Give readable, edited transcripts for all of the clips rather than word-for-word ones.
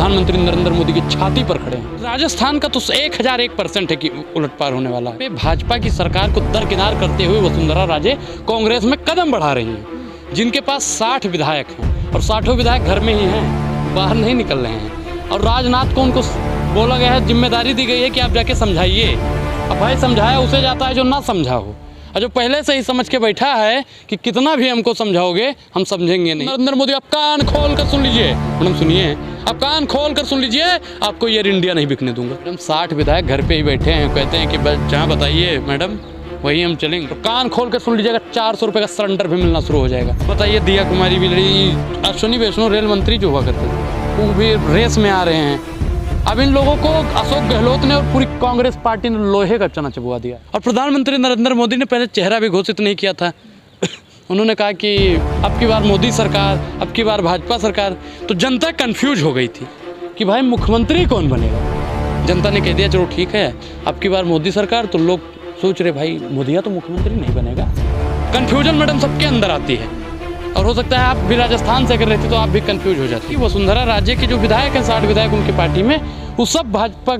प्रधानमंत्री नरेंद्र मोदी की छाती पर खड़े हैं। राजस्थान का तो 1001% है कि उलटपार होने वाला है। भाजपा की सरकार को दरकिनार करते हुए वसुंधरा राजे कांग्रेस में कदम बढ़ा रही हैं, जिनके पास 60 विधायक हैं और 60 विधायक घर में ही हैं, बाहर नहीं निकल रहे हैं। और राजनाथ को उनको बोला गया है, जिम्मेदारी दी गई है कि आप जाके समझाइए। अब भाई समझाया उसे जाता है जो ना समझा हो, और जो पहले से ही समझ के बैठा है कि कितना भी हमको समझाओगे हम समझेंगे नहीं। नरेंद्र मोदी, आप कान खोल कर सुन लीजिए। मैडम सुनिए, आप कान खोल कर सुन लीजिए, आपको एयर इंडिया नहीं बिकने दूंगा। मैडम 60 विधायक घर पे ही बैठे हैं, कहते हैं कि जहाँ बताइए मैडम वही हम चलेंगे। तो कान खोल कर सुन लीजिएगा, 400 रुपये का सिलेंडर भी मिलना शुरू हो जाएगा। बताइए, दिया कुमारी भी लड़ी, अश्विनी वैष्णव रेल मंत्री जो हुआ करते थे वो भी रेस में आ रहे हैं। अब इन लोगों को अशोक गहलोत ने और पूरी कांग्रेस पार्टी ने लोहे का चना चबवा दिया। और प्रधानमंत्री नरेंद्र मोदी ने पहले चेहरा भी घोषित नहीं किया था। उन्होंने कहा कि अब की बार मोदी सरकार, अब की बार भाजपा सरकार। तो जनता कंफ्यूज हो गई थी कि भाई मुख्यमंत्री कौन बनेगा। जनता ने कह दिया चलो ठीक है, अब की बार मोदी सरकार। तो लोग सोच रहे भाई मोदिया तो मुख्यमंत्री नहीं बनेगा। कन्फ्यूजन मैडम सबके अंदर आती है, और हो सकता है आप भी राजस्थान से अगर रहती तो आप भी कंफ्यूज हो जाती। वसुंधरा राजे के जो विधायक हैं, 60 विधायक उनकी पार्टी में, वो सब भाजपा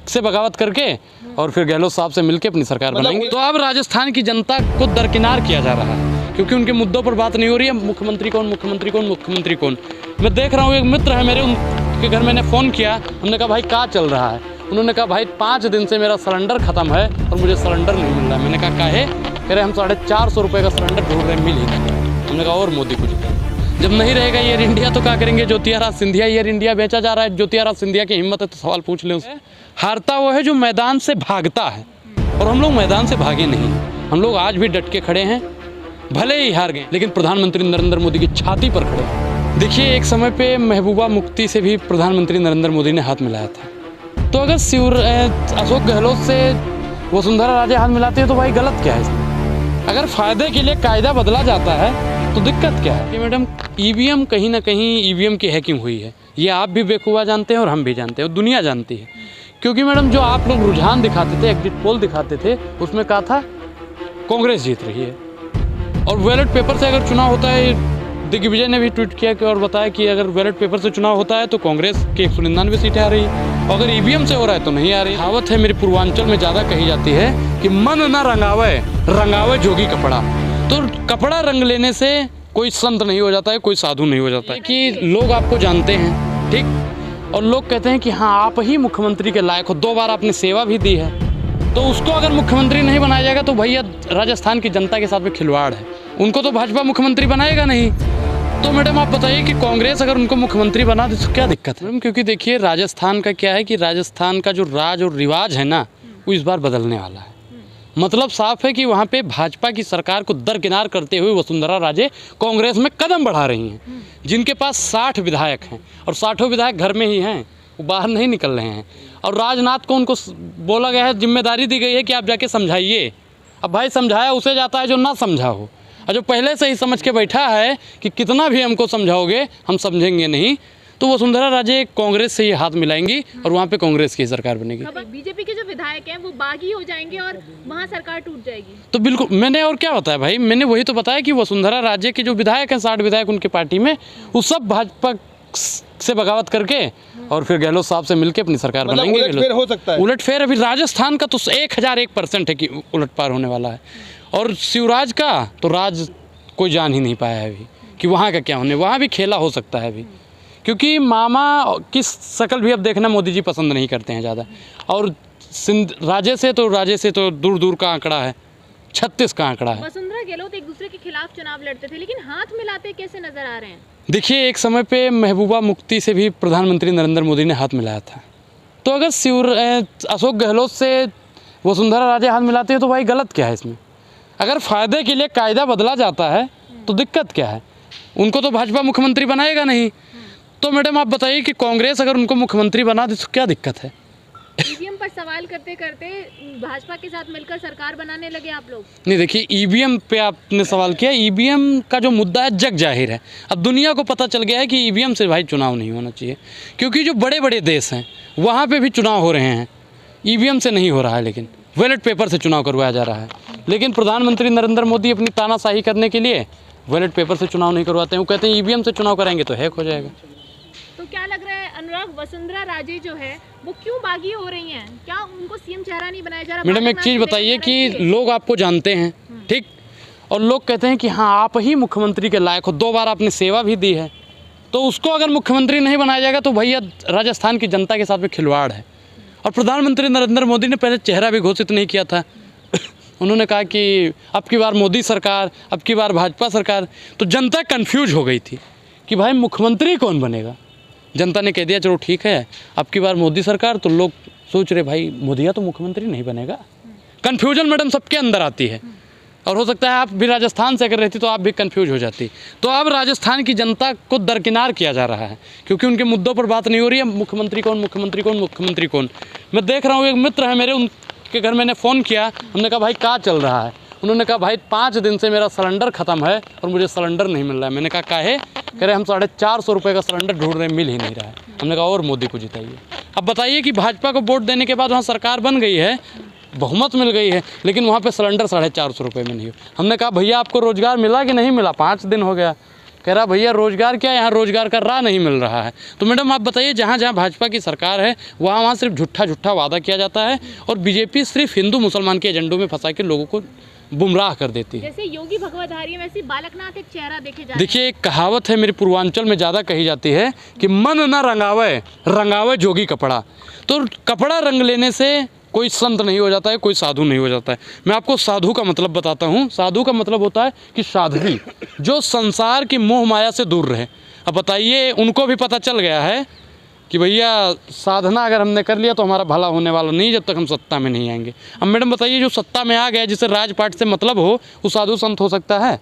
से बगावत करके और फिर गहलोत साहब से मिलकर अपनी सरकार बनाएंगे। तो अब राजस्थान की जनता को दरकिनार किया जा रहा है, क्योंकि उनके मुद्दों पर बात नहीं हो रही है। मुख्यमंत्री कौन, मुख्यमंत्री कौन, मुख्यमंत्री कौन। मैं देख रहा हूँ, एक मित्र है मेरे, उनके घर मैंने फ़ोन किया। हमने कहा भाई क्या चल रहा है। उन्होंने कहा भाई 5 दिन से मेरा सिलेंडर ख़त्म है और मुझे सिलेंडर नहीं मिल रहा है। मैंने कहा काहे? कह रहे हम 450 रुपये का सिलेंडर ढूंढ रहे हैं, मिल ही नहीं। हमने कहा और मोदी कुछ करे। जब नहीं रहेगा एयर इंडिया तो क्या करेंगे। ज्योतिराज सिंधिया एयर इंडिया बेचा जा रहा है। ज्योतिराज सिंधिया की हिम्मत है तो सवाल पूछ लें उससे। हारता वो है जो मैदान से भागता है, और हम लोग मैदान से भागे नहीं। हम लोग आज भी डट के खड़े हैं, भले ही हार गए लेकिन प्रधानमंत्री नरेंद्र मोदी की छाती पर खड़े हैं। देखिए, एक समय पे महबूबा मुफ्ती से भी प्रधानमंत्री नरेंद्र मोदी ने हाथ मिलाया था। तो अगर अशोक गहलोत से वसुंधरा राजे हाथ मिलाते हैं तो भाई गलत क्या है इसमें? अगर फ़ायदे के लिए कायदा बदला जाता है तो दिक्कत क्या है? कि मैडम ईवीएम कहीं ना कहीं ईवीएम की हैकिंग हुई है, ये आप भी बेखूबा जानते हैं और हम भी जानते हैं और दुनिया जानती है। क्योंकि मैडम जो आप लोग रुझान दिखाते थे, एग्जिट पोल दिखाते थे, उसमें कहा था कांग्रेस जीत रही है। और बैलेट पेपर से अगर चुनाव होता है, दिग्विजय ने भी ट्वीट किया कि और बताया कि अगर बैलेट पेपर से चुनाव होता है तो कांग्रेस की 199 सीटें आ रही है, और अगर ईवीएम से हो रहा है तो नहीं आ रही। कहावत है मेरे पूर्वांचल में ज़्यादा कही जाती है कि मन न रंगावे, रंगावे जोगी कपड़ा। तो कपड़ा रंग लेने से कोई संत नहीं हो जाता है, कोई साधु नहीं हो जाता है। कि लोग आपको जानते हैं, ठीक, और लोग कहते हैं कि हाँ आप ही मुख्यमंत्री के लायक हो, 2 बार आपने सेवा भी दी है। तो उसको अगर मुख्यमंत्री नहीं बनाया जाएगा तो भैया राजस्थान की जनता के साथ में खिलवाड़ है। उनको तो भाजपा मुख्यमंत्री बनाएगा नहीं। तो मैडम आप बताइए कि कांग्रेस अगर उनको मुख्यमंत्री बना दे तो क्या दिक्कत है? मैडम क्योंकि देखिए राजस्थान का क्या है कि राजस्थान का जो राज और रिवाज है ना, वो इस बार बदलने वाला है। मतलब साफ है कि वहाँ पे भाजपा की सरकार को दरकिनार करते हुए वसुंधरा राजे कांग्रेस में कदम बढ़ा रही हैं, जिनके पास 60 विधायक हैं और 60 विधायक घर में ही हैं, वो बाहर नहीं निकल रहे हैं। और राजनाथ को उनको बोला गया है, जिम्मेदारी दी गई है कि आप जाके समझाइए। अब भाई समझाया उसे जाता है जो ना समझा हो, और जो पहले से ही समझ के बैठा है कि कितना भी हमको समझाओगे हम समझेंगे नहीं। तो वसुंधरा राजे कांग्रेस से ये हाथ मिलाएंगी और वहाँ पे कांग्रेस की सरकार बनेगी। बीजेपी के जो विधायक हैं वो बागी हो जाएंगे और वहाँ सरकार टूट जाएगी। तो बिल्कुल, मैंने और क्या बताया भाई, मैंने वही तो बताया कि वसुंधरा राजे के जो विधायक हैं, 60 विधायक उनकी पार्टी में, वो सब भाजपा से बगावत करके और फिर गहलोत साहब से मिलकर अपनी सरकार बनाएंगे। उलटफेर हो सकता है। उलटफेर अभी राजस्थान का तो 1001% है कि उलटपार होने वाला है। और शिवराज का तो राज कोई जान ही नहीं पाया है अभी कि वहाँ का क्या होने, वहाँ भी खेला हो सकता है अभी। क्योंकि मामा की शक्ल भी अब देखना मोदी जी पसंद नहीं करते हैं ज़्यादा। और राजे से तो दूर दूर का आंकड़ा है, 36 का आंकड़ा है। वसुंधरा गहलोत एक दूसरे के खिलाफ चुनाव लड़ते थे, लेकिन हाथ मिलाते कैसे नजर आ रहे हैं? देखिए, एक समय पे महबूबा मुफ्ती से भी प्रधानमंत्री नरेंद्र मोदी ने हाथ मिलाया था। तो अगर अशोक गहलोत से वसुंधरा राजे हाथ मिलाते हैं तो भाई गलत क्या है इसमें? अगर फ़ायदे के लिए कायदा बदला जाता है तो दिक्कत क्या है? उनको तो भाजपा मुख्यमंत्री बनाएगा नहीं। तो मैडम आप बताइए कि कांग्रेस अगर उनको मुख्यमंत्री बना दे तो क्या दिक्कत है? ईवीएम पर सवाल करते करते भाजपा के साथ मिलकर सरकार बनाने लगे आप लोग। नहीं, देखिए ईवीएम पे आपने सवाल किया। ईवीएम का जो मुद्दा है जग जाहिर है, अब दुनिया को पता चल गया है कि ईवीएम से भाई चुनाव नहीं होना चाहिए। क्योंकि जो बड़े बड़े देश हैं वहाँ पे भी चुनाव हो रहे हैं, ईवीएम से नहीं हो रहा है, लेकिन बैलेट पेपर से चुनाव करवाया जा रहा है। लेकिन प्रधानमंत्री नरेंद्र मोदी अपनी तानाशाही करने के लिए बैलेट पेपर से चुनाव नहीं करवाते हैं। वो कहते हैं ईवीएम से चुनाव कराएंगे तो हैक हो जाएगा। तो क्या लग रहा है अनुराग, वसुंधरा राजे जो है वो क्यों बागी हो रही हैं? क्या उनको सीएम चेहरा नहीं बनाया जा रहा? मैडम एक चीज़ बताइए कि लोग आपको जानते हैं, ठीक, और लोग कहते हैं कि हाँ आप ही मुख्यमंत्री के लायक हो, 2 बार आपने सेवा भी दी है, तो उसको अगर मुख्यमंत्री नहीं बनाया जाएगा तो भैया राजस्थान की जनता के साथ में खिलवाड़ है। और प्रधानमंत्री नरेंद्र मोदी ने पहले चेहरा भी घोषित नहीं किया था उन्होंने कहा कि अब की बार मोदी सरकार, अब की बार भाजपा सरकार, तो जनता कंफ्यूज हो गई थी कि भाई मुख्यमंत्री कौन बनेगा। जनता ने कह दिया चलो ठीक है अब की बार मोदी सरकार, तो लोग सोच रहे भाई मोदिया तो मुख्यमंत्री नहीं बनेगा। कन्फ्यूजन मैडम सबके अंदर आती है, और हो सकता है आप भी राजस्थान से अगर रहती तो आप भी कंफ्यूज हो जाती। तो अब राजस्थान की जनता को दरकिनार किया जा रहा है क्योंकि उनके मुद्दों पर बात नहीं हो रही है। मुख्यमंत्री कौन, मुख्यमंत्री कौन, मुख्यमंत्री कौन। मैं देख रहा हूँ एक मित्र है मेरे, उनके घर मैंने फ़ोन किया, हमने कहा भाई क्या चल रहा है। उन्होंने कहा भाई 5 दिन से मेरा सिलेंडर ख़त्म है और मुझे सिलेंडर नहीं मिल रहा है। मैंने कहा काहे? कह रहे हम 450 रुपये का सिलेंडर ढूंढ रहे हैं, मिल ही नहीं रहा है। हमने कहा और मोदी को जिताइए। अब बताइए कि भाजपा को वोट देने के बाद वहाँ सरकार बन गई है, बहुमत मिल गई है, लेकिन वहाँ पे सिलेंडर 450 रुपये में नहीं हो। हमने कहा भैया आपको रोज़गार मिला कि नहीं मिला? 5 दिन हो गया। कह रहा भैया रोज़गार क्या, यहाँ रोज़गार का राह नहीं मिल रहा है। तो मैडम आप बताइए, जहाँ जहाँ भाजपा की सरकार है वहाँ सिर्फ झूठा वादा किया जाता है और बीजेपी सिर्फ हिंदू मुसलमान के एजेंडों में फंसा के लोगों को गुमराह कर देती है। जैसे योगी भगवधारी है वैसे बालकनाथ एक चेहरा देखे जा रहे हैं। देखिए एक कहावत है मेरे पूर्वांचल में ज़्यादा कही जाती है कि मन न रंगावे, रंगावे जोगी कपड़ा। तो कपड़ा रंग लेने से कोई संत नहीं हो जाता है, कोई साधु नहीं हो जाता है। मैं आपको साधु का मतलब बताता हूँ। साधु का मतलब होता है कि साध्वी, जो संसार की मोह माया से दूर रहे। अब बताइए उनको भी पता चल गया है कि भैया साधना अगर हमने कर लिया तो हमारा भला होने वाला नहीं जब तक हम सत्ता में नहीं आएंगे। अब मैडम बताइए जो सत्ता में आ गया, जिसे राजपाट से मतलब हो, वो साधु संत हो सकता है?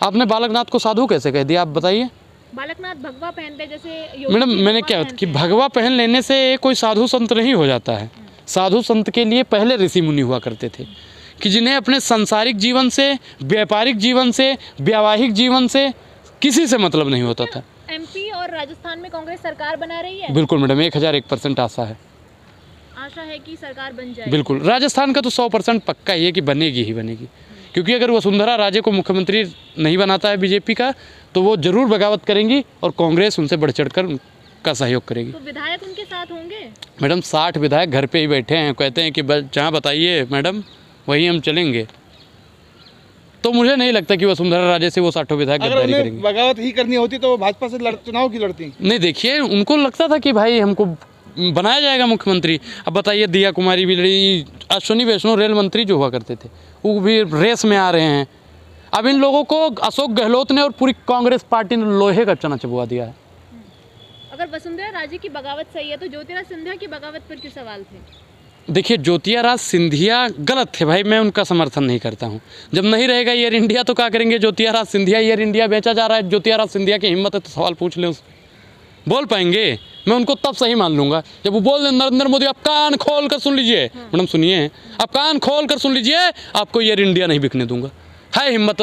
आपने बालकनाथ को साधु कैसे कह दिया? आप बताइए। बालकनाथ भगवा पहनते जैसे मैडम मैंने क्या कि भगवा पहन लेने से कोई साधु संत नहीं हो जाता है। साधु संत के लिए पहले ऋषि मुनि हुआ करते थे कि जिन्हें अपने सांसारिक जीवन से, व्यापारिक जीवन से, वैवाहिक जीवन से किसी से मतलब नहीं होता था। एमपी और राजस्थान में कांग्रेस सरकार बना रही है? बिल्कुल मैडम, 1001% आशा है। आशा है कि सरकार बन जाए? बिल्कुल, राजस्थान का तो 100% पक्का ही है कि बनेगी ही बनेगी। क्योंकि अगर वसुंधरा राजे को मुख्यमंत्री नहीं बनाता है बीजेपी का, तो वो जरूर बगावत करेंगी और कांग्रेस उनसे बढ़ चढ़ कर उनका सहयोग करेगी। तो विधायक उनके साथ होंगे? मैडम 60 विधायक घर पे ही बैठे हैं, कहते हैं कि जहाँ बताइए मैडम वहीं हम चलेंगे। तो मुझे नहीं लगता कि वसुंधरा राजे से वो 60 विधायक गद्दारी करेंगे। बगावत ही करनी होती तो भाजपा से चुनाव की लड़ती? नहीं, देखिए उनको लगता था कि भाई हमको बनाया जाएगा मुख्यमंत्री। अब बताइए दिया कुमारी भी लड़ी, अश्विनी वैष्णव रेल मंत्री जो हुआ करते थे वो भी रेस में आ रहे हैं। अब इन लोगों को अशोक गहलोत ने और पूरी कांग्रेस पार्टी ने लोहे का चना चबुआ दिया है। अगर वसुंधरा राजे की बगावत सही है तो ज्योतिरादित्य सिंधिया की बगावत पर क्यों सवाल थे? देखिए ज्योतिरादित्य सिंधिया गलत थे भाई, मैं उनका समर्थन नहीं करता हूं। जब नहीं रहेगा एयर इंडिया तो क्या करेंगे ज्योतिरादित्य सिंधिया? एयर इंडिया बेचा जा रहा है, ज्योतिरादित्य सिंधिया की हिम्मत है तो सवाल पूछ लें उससे, बोल पाएंगे? मैं उनको तब सही मान लूंगा जब वो बोल दें नरेंद्र मोदी आप कान खोल कर सुन लीजिए। मैडम सुनिए, आप कान खोल कर सुन लीजिए, आपको एयर इंडिया नहीं बिकने दूंगा। है हिम्मत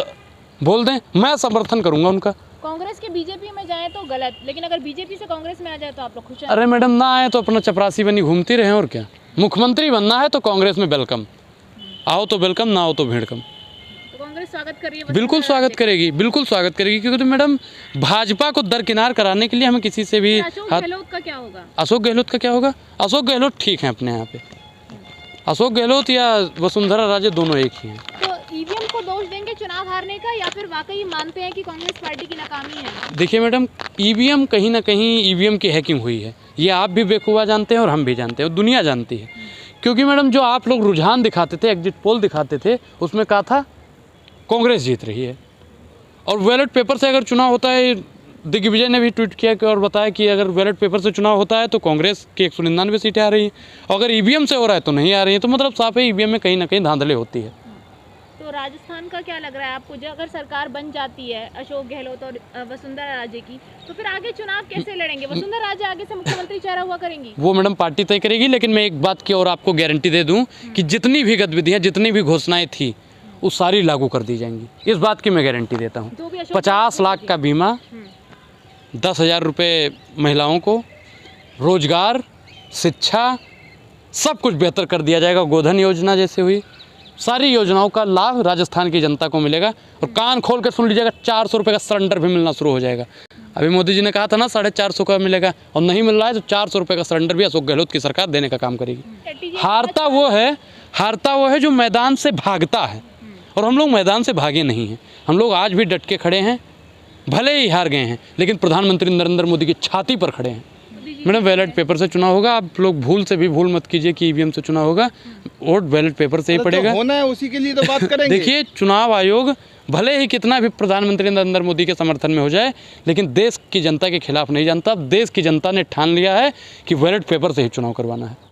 बोल दें, मैं समर्थन करूंगा उनका। कांग्रेस के बीजेपी में जाए तो गलत, लेकिन अगर बीजेपी से कांग्रेस में आ जाए तो आप लोग खुश हैं? अरे मैडम ना आए तो अपना चपरासी बनी घूमती रहे और क्या। मुख्यमंत्री बनना है तो कांग्रेस में वेलकम, आओ तो वेलकम, ना आओ तो भेड़कम। तो कांग्रेस स्वागत कर रही है? बिल्कुल स्वागत करेगी, बिल्कुल स्वागत करेगी। क्योंकि तो मैडम भाजपा को दरकिनार कराने के लिए हमें किसी से भी अशोक गहलोत का क्या होगा? अशोक गहलोत का क्या होगा? अशोक गहलोत ठीक है अपने यहाँ पे। अशोक गहलोत या वसुंधरा राजे दोनों एक ही हैं। तो ईवीएम को दोष देंगे चुनाव हारने का, या फिर वाकई मानते हैं कि कांग्रेस पार्टी की नाकामी है? देखिए मैडम, ईवीएम कहीं ना कहीं ईवीएम की हैकिंग हुई है, ये आप भी बेखूबा जानते हैं और हम भी जानते हैं और दुनिया जानती है। क्योंकि मैडम जो आप लोग रुझान दिखाते थे, एग्जिट पोल दिखाते थे, उसमें कहा था कांग्रेस जीत रही है। और बैलेट पेपर से अगर चुनाव होता है, दिग्विजय ने भी ट्वीट किया और बताया कि अगर बैलेट पेपर से चुनाव होता है तो कांग्रेस की 199 सीटें आ रही हैं, और अगर ईवीएम से हो रहा है तो नहीं आ रही हैं। तो मतलब साफ है ईवीएम में कहीं ना कहीं धांधली होती है। तो राजस्थान का क्या लग रहा है आपको, जो अगर सरकार बन जाती है अशोक गहलोत और वसुंधरा राजे की, तो फिर आगे चुनाव कैसे लड़ेंगे? वसुंधरा राजे आगे से मुख्यमंत्री चेहरा हुआ करेंगी? वो मैडम पार्टी तय करेगी, लेकिन मैं एक बात की और आपको गारंटी दे दूं कि जितनी भी गतिविधियां, जितनी भी घोषणाएं थी वो सारी लागू कर दी जाएंगी। इस बात की मैं गारंटी देता हूँ। 50 लाख का बीमा, 10,000 रुपये महिलाओं को, रोजगार, शिक्षा, सब कुछ बेहतर कर दिया जाएगा। गोधन योजना जैसे हुई, सारी योजनाओं का लाभ राजस्थान की जनता को मिलेगा। और कान खोल कर सुन लीजिएगा, 400 रुपये का सिलेंडर भी मिलना शुरू हो जाएगा। अभी मोदी जी ने कहा था ना 450 का मिलेगा, और नहीं मिल रहा है तो 400 रुपये का सिलेंडर भी अशोक गहलोत की सरकार देने का काम करेगी। हारता वो है जो मैदान से भागता है, और हम लोग मैदान से भागे नहीं हैं। हम लोग आज भी डट के खड़े हैं, भले ही हार गए हैं लेकिन प्रधानमंत्री नरेंद्र मोदी की छाती पर खड़े हैं। मैडम, बैलेट पेपर से चुनाव होगा, आप लोग भूल से भी भूल मत कीजिए कि ईवीएम से चुनाव होगा, वोट बैलेट पेपर से ही पड़ेगा। होना है उसी के लिए तो बात करेंगे। देखिए, चुनाव आयोग भले ही कितना भी प्रधानमंत्री नरेंद्र मोदी के समर्थन में हो जाए, लेकिन देश की जनता के खिलाफ नहीं जानता। देश की जनता ने ठान लिया है कि बैलेट पेपर से ही चुनाव करवाना है।